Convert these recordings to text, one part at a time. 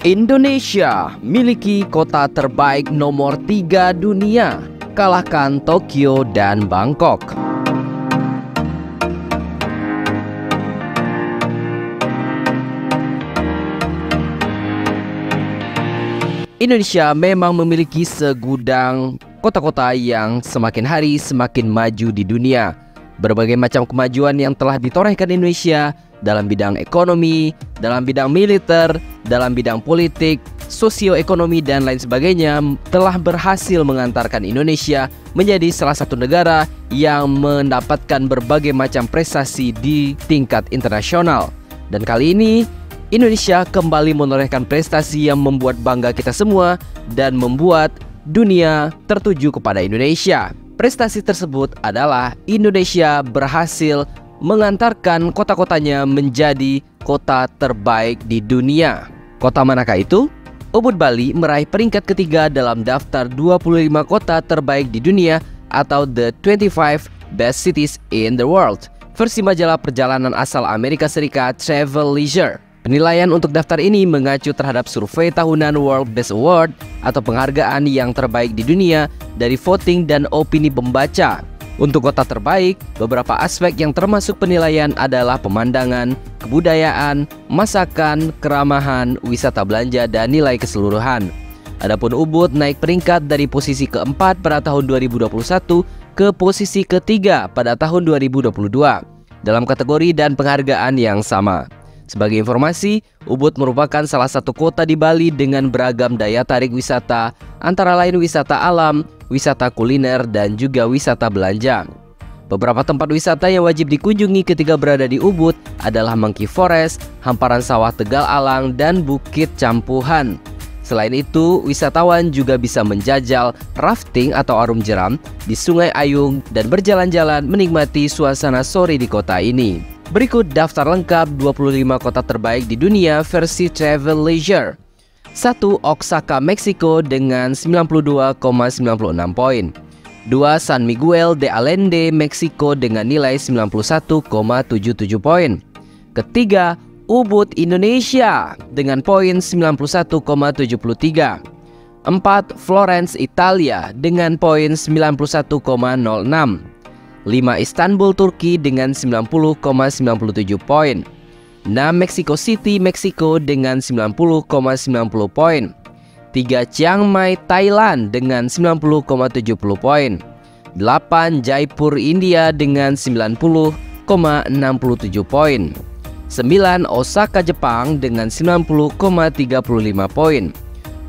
Indonesia miliki kota terbaik nomor 3 dunia, kalahkan Tokyo dan Bangkok. Indonesia memang memiliki segudang kota-kota yang semakin hari semakin maju di dunia. Berbagai macam kemajuan yang telah ditorehkan Indonesia dalam bidang ekonomi, dalam bidang militer, dalam bidang politik, sosioekonomi, dan lain sebagainya telah berhasil mengantarkan Indonesia menjadi salah satu negara yang mendapatkan berbagai macam prestasi di tingkat internasional. Dan kali ini Indonesia kembali menorehkan prestasi yang membuat bangga kita semua dan membuat dunia tertuju kepada Indonesia. Prestasi tersebut adalah Indonesia berhasil mengantarkan kota-kotanya menjadi kota terbaik di dunia. Kota manakah itu? Ubud Bali meraih peringkat ketiga dalam daftar 25 kota terbaik di dunia atau The 25 Best Cities in the World, versi majalah perjalanan asal Amerika Serikat Travel Leisure. Penilaian untuk daftar ini mengacu terhadap survei tahunan World Best Award atau penghargaan yang terbaik di dunia dari voting dan opini pembaca. Untuk kota terbaik, beberapa aspek yang termasuk penilaian adalah pemandangan, kebudayaan, masakan, keramahan, wisata belanja, dan nilai keseluruhan. Adapun Ubud naik peringkat dari posisi keempat pada tahun 2021 ke posisi ketiga pada tahun 2022 dalam kategori dan penghargaan yang sama. Sebagai informasi, Ubud merupakan salah satu kota di Bali dengan beragam daya tarik wisata, antara lain wisata alam, wisata kuliner, dan juga wisata belanja. Beberapa tempat wisata yang wajib dikunjungi ketika berada di Ubud adalah Monkey Forest, hamparan sawah Tegal Alang, dan Bukit Campuhan. Selain itu, wisatawan juga bisa menjajal rafting atau arum jeram di Sungai Ayung dan berjalan-jalan menikmati suasana sore di kota ini. Berikut daftar lengkap 25 kota terbaik di dunia versi Travel Leisure. 1. Oaxaca, Meksiko dengan 92,96 poin. 2. San Miguel de Allende, Meksiko dengan nilai 91,77 poin. Ketiga, Ubud, Indonesia dengan poin 91,73. 4. Florence, Italia dengan poin 91,06. 5. Istanbul, Turki dengan 90,97 poin. 6. Mexico City, Meksiko dengan 90,90 poin. 3. Chiang Mai, Thailand dengan 90,70 poin. 8. Jaipur, India dengan 90,67 poin. 9. Osaka, Jepang dengan 90,35 poin.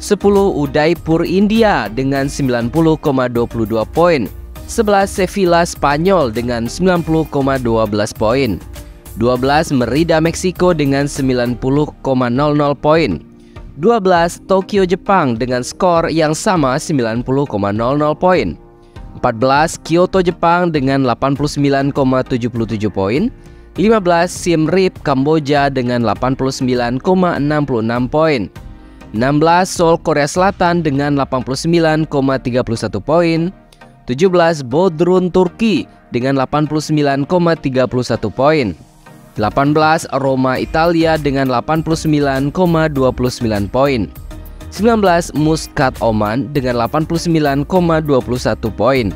10. Udaipur, India dengan 90,22 poin. 11. Sevilla, Spanyol dengan 90,12 poin. 12. Merida, Meksiko dengan 90,00 poin. 12. Tokyo, Jepang dengan skor yang sama 90,00 poin. 14. Kyoto, Jepang dengan 89,77 poin. 15. Siem Reap, Kamboja dengan 89,66 poin. 16. Seoul, Korea Selatan dengan 89,31 poin. 17. Bodrum, Turki dengan 89,31 poin. 18. Roma, Italia dengan 89,29 poin. 19. Muscat, Oman dengan 89,21 poin.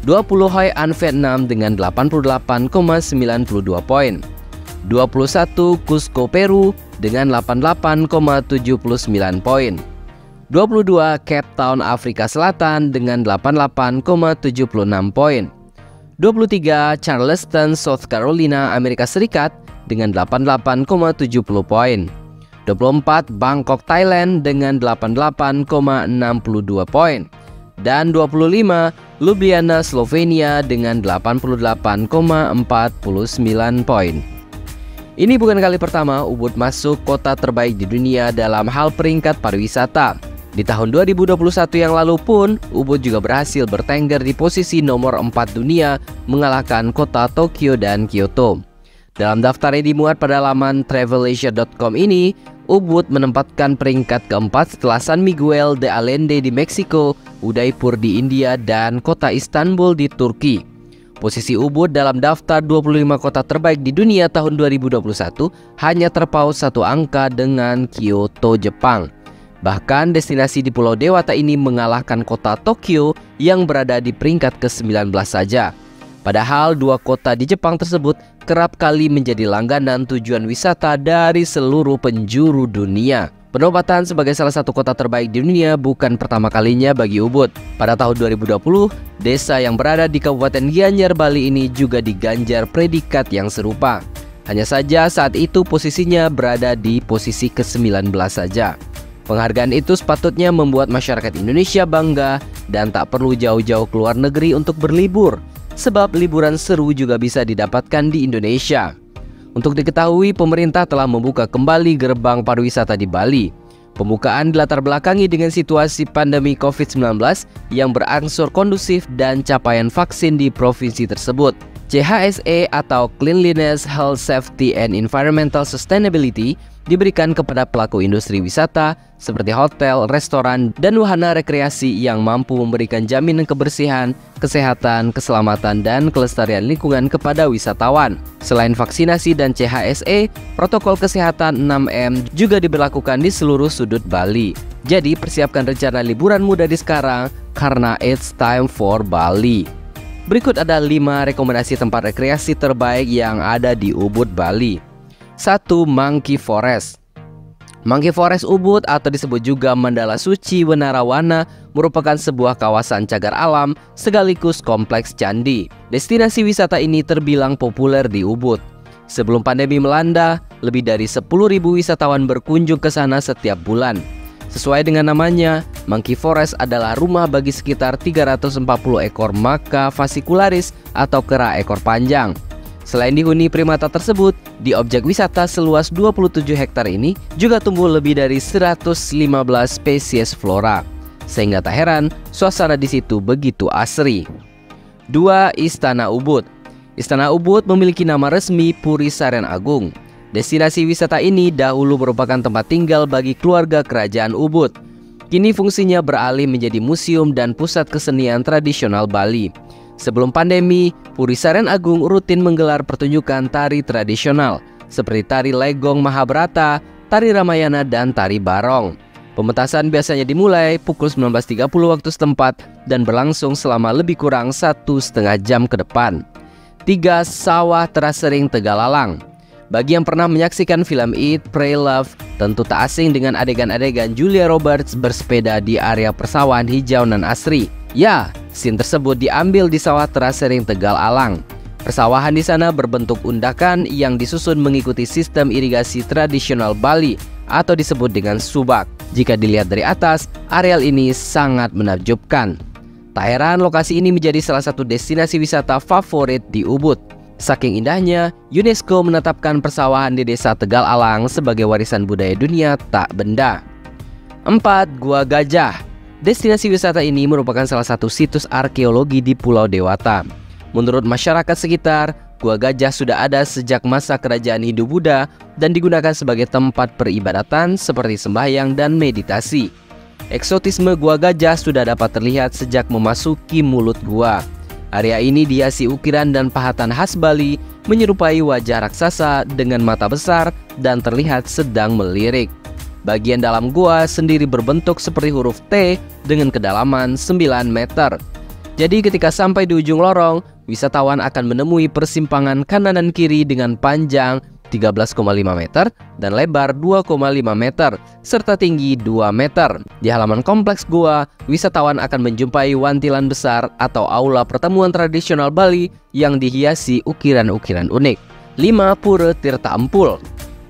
20. Hoi An, Vietnam dengan 88,92 poin. 21. Cusco, Peru dengan 88,79 poin. 22. Cape Town, Afrika Selatan dengan 88,76 poin. 23. Charleston, South Carolina, Amerika Serikat dengan 88,70 poin. 24. Bangkok, Thailand dengan 88,62 poin. Dan 25. Ljubljana, Slovenia dengan 88,49 poin. Ini bukan kali pertama Ubud masuk kota terbaik di dunia dalam hal peringkat pariwisata. Di tahun 2021 yang lalu pun, Ubud juga berhasil bertengger di posisi nomor 4 dunia, mengalahkan kota Tokyo dan Kyoto. Dalam daftar yang dimuat pada laman travelasia.com ini, Ubud menempatkan peringkat keempat setelah San Miguel de Allende di Meksiko, Udaipur di India, dan kota Istanbul di Turki. Posisi Ubud dalam daftar 25 kota terbaik di dunia tahun 2021 hanya terpaut satu angka dengan Kyoto, Jepang. Bahkan destinasi di Pulau Dewata ini mengalahkan kota Tokyo yang berada di peringkat ke-19 saja. Padahal dua kota di Jepang tersebut kerap kali menjadi langganan tujuan wisata dari seluruh penjuru dunia. Penobatan sebagai salah satu kota terbaik di dunia bukan pertama kalinya bagi Ubud. Pada tahun 2020, desa yang berada di Kabupaten Gianyar, Bali ini juga diganjar predikat yang serupa. Hanya saja saat itu posisinya berada di posisi ke-19 saja. Penghargaan itu sepatutnya membuat masyarakat Indonesia bangga dan tak perlu jauh-jauh keluar negeri untuk berlibur, sebab liburan seru juga bisa didapatkan di Indonesia. Untuk diketahui, pemerintah telah membuka kembali gerbang pariwisata di Bali. Pembukaan dilatar belakangi dengan situasi pandemi COVID-19 yang berangsur kondusif dan capaian vaksin di provinsi tersebut. CHSE atau Cleanliness, Health, Safety, and Environmental Sustainability diberikan kepada pelaku industri wisata seperti hotel, restoran, dan wahana rekreasi yang mampu memberikan jaminan kebersihan, kesehatan, keselamatan, dan kelestarian lingkungan kepada wisatawan. Selain vaksinasi dan CHSE, protokol kesehatan 6M juga diberlakukan di seluruh sudut Bali. Jadi persiapkan rencana liburan muda di sekarang karena it's time for Bali. Berikut ada 5 rekomendasi tempat rekreasi terbaik yang ada di Ubud, Bali. 1. Monkey Forest. Monkey Forest Ubud atau disebut juga Mandala Suci Wenarawana merupakan sebuah kawasan cagar alam sekaligus kompleks candi. Destinasi wisata ini terbilang populer di Ubud. Sebelum pandemi melanda, lebih dari 10.000 wisatawan berkunjung ke sana setiap bulan. Sesuai dengan namanya, Monkey Forest adalah rumah bagi sekitar 340 ekor maka fascicularis atau kera ekor panjang. Selain dihuni primata tersebut, di objek wisata seluas 27 hektar ini juga tumbuh lebih dari 115 spesies flora. Sehingga tak heran, suasana di situ begitu asri. 2. Istana Ubud. Istana Ubud memiliki nama resmi Puri Saren Agung. Destinasi wisata ini dahulu merupakan tempat tinggal bagi keluarga kerajaan Ubud. Kini fungsinya beralih menjadi museum dan pusat kesenian tradisional Bali. Sebelum pandemi, Puri Saren Agung rutin menggelar pertunjukan tari tradisional seperti tari Legong Mahabharata, tari Ramayana, dan tari Barong. Pementasan biasanya dimulai pukul 19.30 waktu setempat dan berlangsung selama lebih kurang 1,5 jam ke depan. 3. Sawah Terasering Tegalalang. Bagi yang pernah menyaksikan film Eat, Pray, Love, tentu tak asing dengan adegan-adegan Julia Roberts bersepeda di area persawahan hijau nan asri. Ya, scene tersebut diambil di sawah Terasering Tegalalang. Persawahan di sana berbentuk undakan yang disusun mengikuti sistem irigasi tradisional Bali atau disebut dengan subak. Jika dilihat dari atas, areal ini sangat menakjubkan. Tak heran lokasi ini menjadi salah satu destinasi wisata favorit di Ubud. Saking indahnya, UNESCO menetapkan persawahan di desa Tegalalang sebagai warisan budaya dunia tak benda. 4. Gua Gajah. Destinasi wisata ini merupakan salah satu situs arkeologi di Pulau Dewata. Menurut masyarakat sekitar, Gua Gajah sudah ada sejak masa kerajaan Hindu-Buddha dan digunakan sebagai tempat peribadatan seperti sembahyang dan meditasi. Eksotisme Gua Gajah sudah dapat terlihat sejak memasuki mulut gua. Area ini dihiasi ukiran dan pahatan khas Bali menyerupai wajah raksasa dengan mata besar dan terlihat sedang melirik. Bagian dalam gua sendiri berbentuk seperti huruf T dengan kedalaman 9 meter. Jadi ketika sampai di ujung lorong, wisatawan akan menemui persimpangan kanan dan kiri dengan panjang 13,5 meter dan lebar 2,5 meter serta tinggi 2 meter. Di halaman kompleks gua, wisatawan akan menjumpai wantilan besar atau aula pertemuan tradisional Bali yang dihiasi ukiran-ukiran unik. 5. Pura Tirta Empul.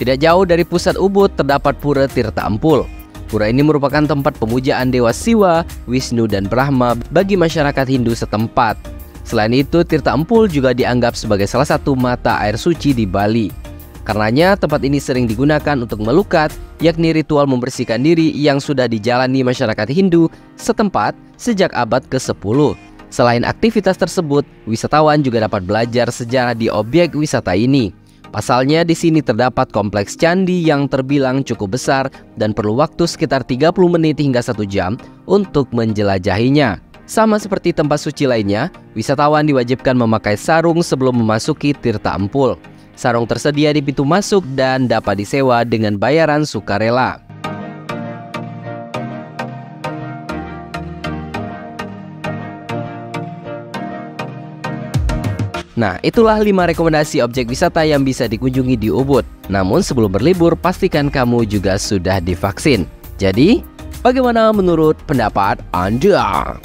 Tidak jauh dari pusat Ubud terdapat Pura Tirta Empul. Pura ini merupakan tempat pemujaan dewa Siwa, Wisnu, dan Brahma bagi masyarakat Hindu setempat. Selain itu, Tirta Empul juga dianggap sebagai salah satu mata air suci di Bali. Karenanya tempat ini sering digunakan untuk melukat, yakni ritual membersihkan diri yang sudah dijalani masyarakat Hindu setempat sejak abad ke-10. Selain aktivitas tersebut, wisatawan juga dapat belajar sejarah di objek wisata ini. Pasalnya di sini terdapat kompleks candi yang terbilang cukup besar dan perlu waktu sekitar 30 menit hingga 1 jam untuk menjelajahinya. Sama seperti tempat suci lainnya, wisatawan diwajibkan memakai sarung sebelum memasuki Tirta Empul. Sarung tersedia di pintu masuk dan dapat disewa dengan bayaran sukarela. Nah, itulah 5 rekomendasi objek wisata yang bisa dikunjungi di Ubud. Namun sebelum berlibur, pastikan kamu juga sudah divaksin. Jadi, bagaimana menurut pendapat Anda?